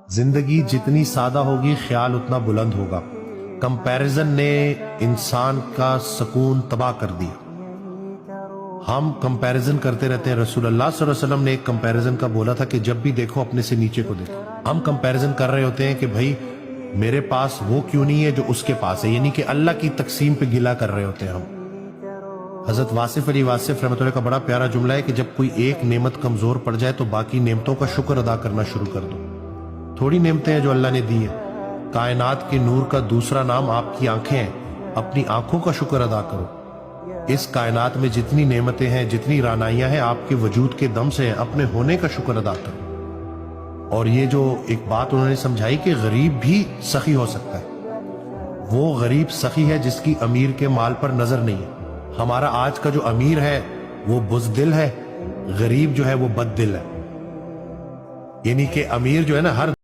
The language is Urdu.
زندگی جتنی سادہ ہوگی خیال اتنا بلند ہوگا۔ کمپیرزن نے انسان کا سکون تباہ کر دیا۔ ہم کمپیرزن کرتے رہتے ہیں۔ رسول اللہ صلی اللہ علیہ وسلم نے ایک کمپیرزن کا بولا تھا کہ جب بھی دیکھو اپنے سے نیچے کو دیکھو۔ ہم کمپیرزن کر رہے ہوتے ہیں کہ بھائی میرے پاس وہ کیوں نہیں ہے جو اس کے پاس ہے، یعنی کہ اللہ کی تقسیم پہ گلہ کر رہے ہوتے ہیں ہم۔ حضرت واصف علی واصف رحمۃ اللہ کا بڑا پیارا جملہ ہے کہ جب کوئی ایک نعمت کمزور پڑ جائے تو باقی نعمتوں کا شکر ادا کرنا شروع کر دو۔ تھوڑی نعمتیں ہیں جو اللہ نے دی ہیں۔ کائنات کے نور کا دوسرا نام آپ کی آنکھیں ہیں، اپنی آنکھوں کا شکر ادا کرو۔ اس کائنات میں جتنی نعمتیں ہیں، جتنی رعنائیاں ہیں آپ کے وجود کے دم سے ہیں، اپنے ہونے کا شکر ادا کرو۔ اور یہ جو ایک بات انہوں نے سمجھائی کہ غریب بھی سخی ہو سکتا ہے، وہ غریب سخی ہے جس کی امیر کے مال پر نظر نہیں ہے۔ ہمارا آج کا جو امیر ہے وہ بزدل ہے، غریب جو ہے وہ بد دل ہے، یعنی کہ امیر جو ہے نا ہر